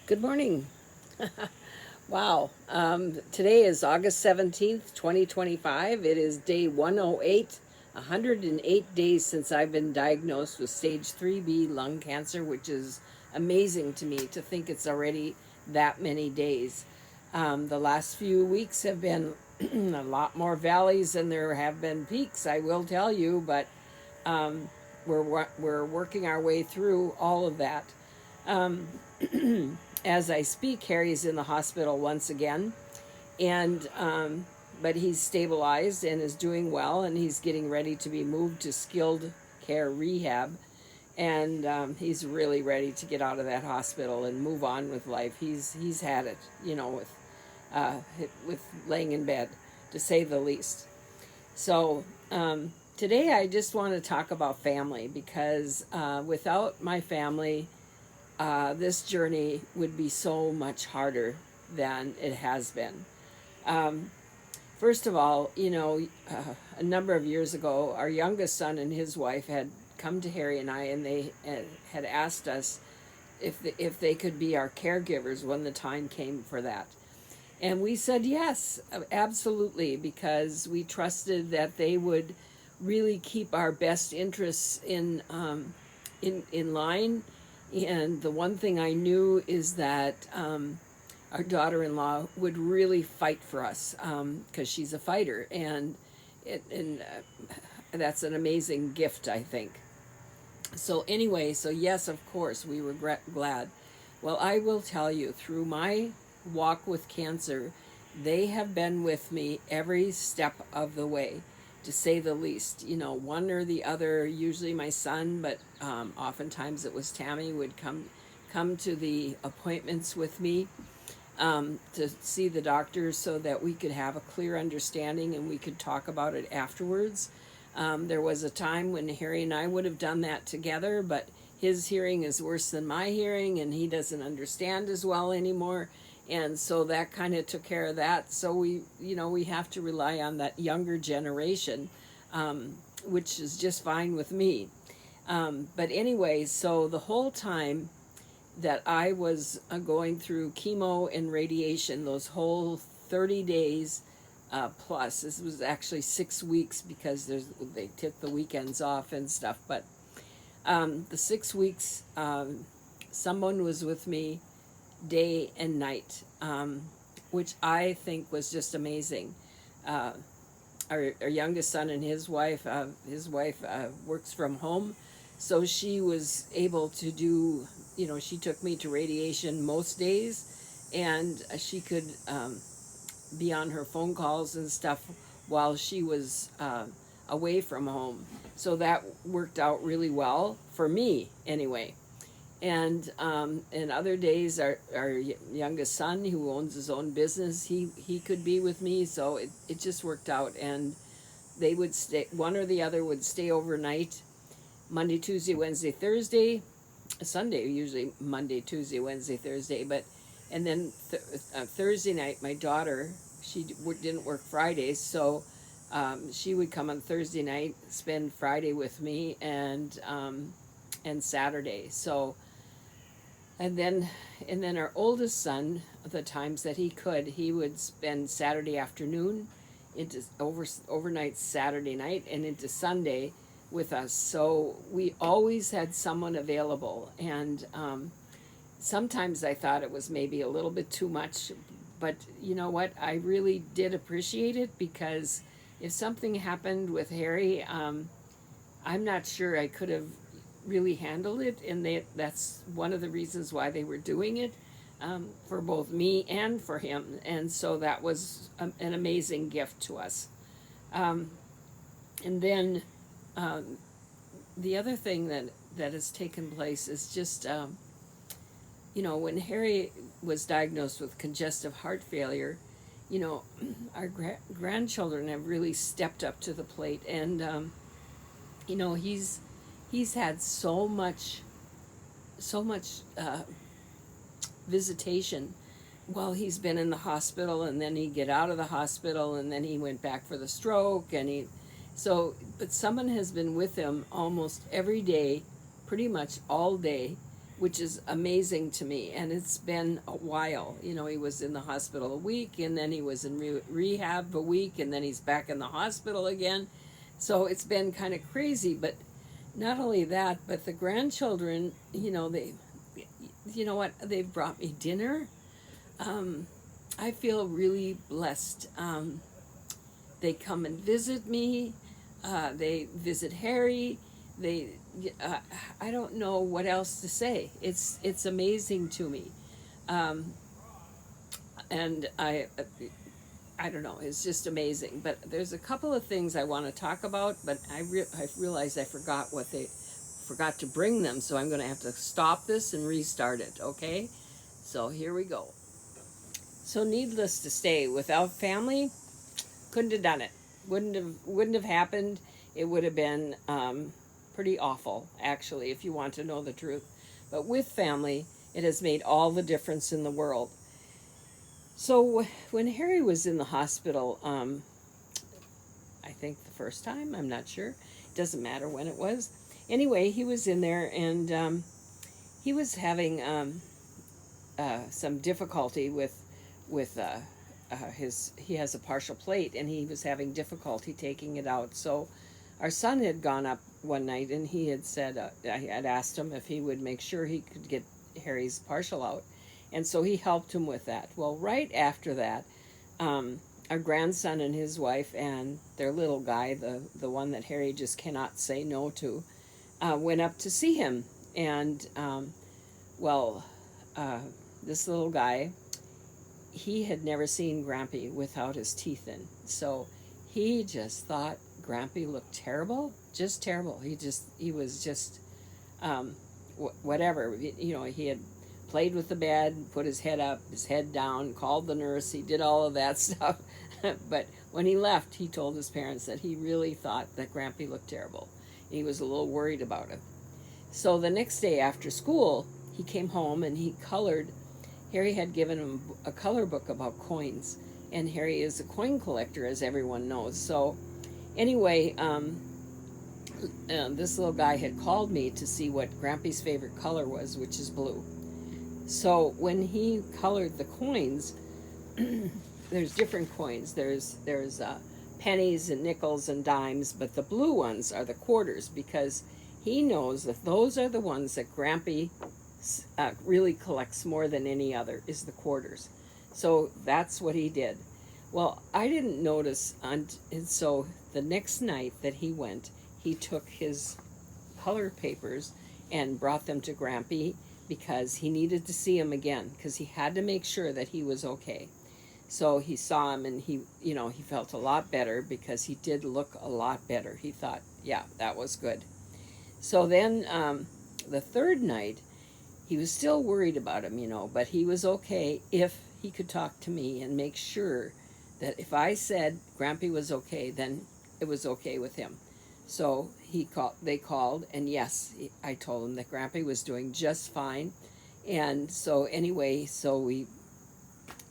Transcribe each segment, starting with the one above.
Good morning. Wow. Today is August 17th, 2025. It is day 108, 108 days since I've been diagnosed with stage 3B lung cancer, which is amazing to me to think it's already that many days. The last few weeks have been a lot more valleys than there have been peaks, I will tell you, but we're working our way through all of that. Um, as I speak, Harry's in the hospital once again, and but he's stabilized and is doing well, and he's getting ready to be moved to skilled care rehab, and he's really ready to get out of that hospital and move on with life. He's had it, uh, with laying in bed, to say the least. So today I just want to talk about family because without my family, this journey would be so much harder than it has been. Um, First of all, a number of years ago, our youngest son and his wife had come to Harry and I, and they had asked us if they could be our caregivers when the time came for that. And we said yes, absolutely, because we trusted that they would really keep our best interests in line. And the one thing I knew is that our daughter-in-law would really fight for us because she's a fighter, and that's an amazing gift, I think. So anyway, so yes, of course, we were glad. Well, I will tell you, through my walk with cancer, they have been with me every step of the way, to say the least. One or the other, usually my son, but oftentimes it was Tammy, would come to the appointments with me to see the doctors so that we could have a clear understanding and we could talk about it afterwards. There was a time when Harry and I would have done that together, but his hearing is worse than my hearing, and he doesn't understand as well anymore. And so that kind of took care of that. So we have to rely on that younger generation, which is just fine with me. But anyway, so the whole time that I was going through chemo and radiation, those whole 30 days plus. This was actually 6 weeks because they took the weekends off and stuff. But the 6 weeks, someone was with me day and night, which I think was just amazing. Our youngest son and his wife works from home, so she was able to do. She took me to radiation most days, and she could be on her phone calls and stuff while she was away from home. So that worked out really well for me, anyway. And other days, our youngest son, who owns his own business, he could be with me. So it just worked out. And they would stay, one or the other would stay overnight, Monday, Tuesday, Wednesday, Thursday, Sunday, usually Monday, Tuesday, Wednesday, Thursday. And then Thursday night, my daughter, she didn't work Fridays, so she would come on Thursday night, spend Friday with me, and Saturday. So and then our oldest son, the times that he would spend Saturday afternoon into overnight Saturday night and into Sunday with us. So we always had someone available, and sometimes I thought it was maybe a little bit too much, but you know what? I really did appreciate it, because if something happened with Harry, I'm not sure I could have really handled it, and that's one of the reasons why they were doing it, for both me and for him. And so that was an amazing gift to us. And then the other thing that has taken place is just, when Harry was diagnosed with congestive heart failure, our grandchildren have really stepped up to the plate, and he's had so much visitation while he's been in the hospital, and then he'd get out of the hospital, and then he went back for the stroke, but someone has been with him almost every day, pretty much all day, which is amazing to me. And it's been a while. You know, he was in the hospital a week, and then he was in rehab a week, and then he's back in the hospital again. So it's been kind of crazy. But not only that, but the grandchildren, you know, you know what, they've brought me dinner. I feel really blessed. They come and visit me. They visit Harry. They, I don't know what else to say. It's amazing to me, and I don't know. It's just amazing. But there's a couple of things I want to talk about, but I realized I forgot to bring them, so I'm going to have to stop this and restart it. Okay, so here we go. So needless to say, without family, couldn't have done it. Wouldn't have happened. It would have been pretty awful, actually, if you want to know the truth. But with family, it has made all the difference in the world. So when Harry was in the hospital, I think the first time, I'm not sure. It doesn't matter when it was. Anyway, he was in there, and he was having some difficulty with he has a partial plate, and he was having difficulty taking it out. So our son had gone up one night, and he had said, I had asked him if he would make sure he could get Harry's partial out, and so he helped him with that. Well, right after that, our grandson and his wife and their little guy, the one that Harry just cannot say no to, went up to see him. And this little guy, he had never seen Grampy without his teeth in. So he just thought Grampy looked terrible, just terrible. He was just, whatever. You know, he had played with the bed, put his head up, his head down, called the nurse. He did all of that stuff. But when he left, he told his parents that he really thought that Grampy looked terrible. He was a little worried about it. So the next day after school, he came home and he colored. Harry had given him a color book about coins, and Harry is a coin collector, as everyone knows. So anyway, this little guy had called me to see what Grampy's favorite color was, which is blue. So when he colored the coins, there's different coins. There's pennies and nickels and dimes, but the blue ones are the quarters, because he knows that those are the ones that Grampy really collects more than any other, is the quarters. So that's what he did. Well, I didn't notice, and so the next night that he went, he took his color papers and brought them to Grampy, because he needed to see him again, because he had to make sure that he was okay. So he saw him, and he felt a lot better, because he did look a lot better. He thought, yeah, that was good. So then the third night, he was still worried about him, but he was okay if he could talk to me and make sure that if I said Grampy was okay, then it was okay with him. So they called, and yes, I told him that Grampy was doing just fine. And so anyway,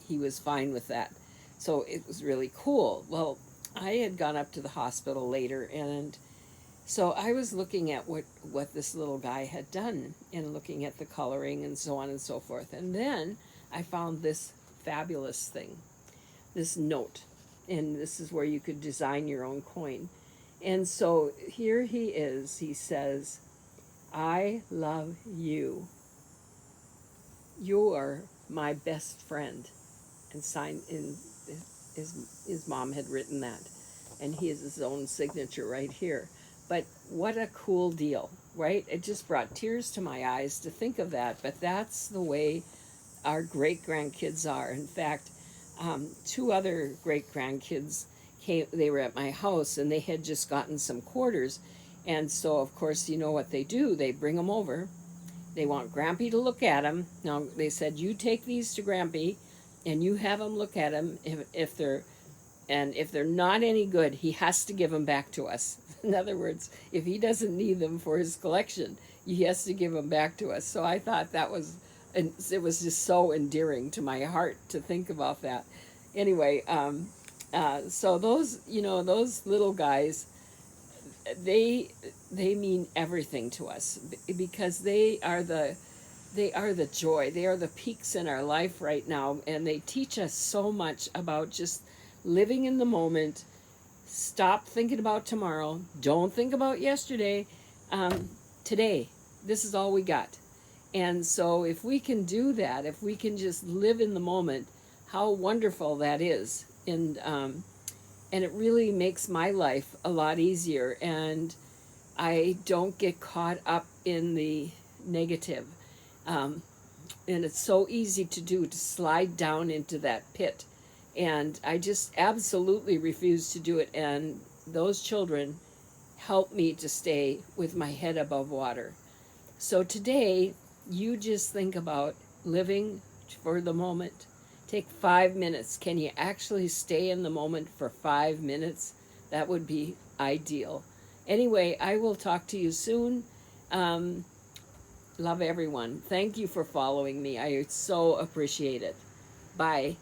he was fine with that. So it was really cool. Well, I had gone up to the hospital later, and so I was looking at what this little guy had done, and looking at the coloring and so on and so forth. And then I found this fabulous thing, this note. And this is where you could design your own coin. And so here he is. He says, "I love you. You are my best friend." And signed in, his mom had written that. And he has his own signature right here. But what a cool deal, right? It just brought tears to my eyes to think of that. But that's the way our great-grandkids are. In fact, two other great-grandkids came. They were at my house, and they had just gotten some quarters. And so, of course, you know what they do. They bring them over. They want Grampy to look at them. Now, they said, you take these to Grampy, and you have him look at them. If they're not any good, he has to give them back to us. In other words, if he doesn't need them for his collection, he has to give them back to us. So I thought it was just so endearing to my heart to think about that. Anyway, so those little guys, they mean everything to us, because they are the they are the joy. They are the peaks in our life right now, and they teach us so much about just living in the moment. Stop thinking about tomorrow. Don't think about yesterday. Today, this is all we got. And so if we can do that, if we can just live in the moment, how wonderful that is. And it really makes my life a lot easier, and I don't get caught up in the negative. And it's so easy to do, to slide down into that pit. And I just absolutely refuse to do it. And those children help me to stay with my head above water. So today, you just think about living for the moment. Take 5 minutes. Can you actually stay in the moment for 5 minutes? That would be ideal. Anyway, I will talk to you soon. Love everyone. Thank you for following me. I so appreciate it. Bye.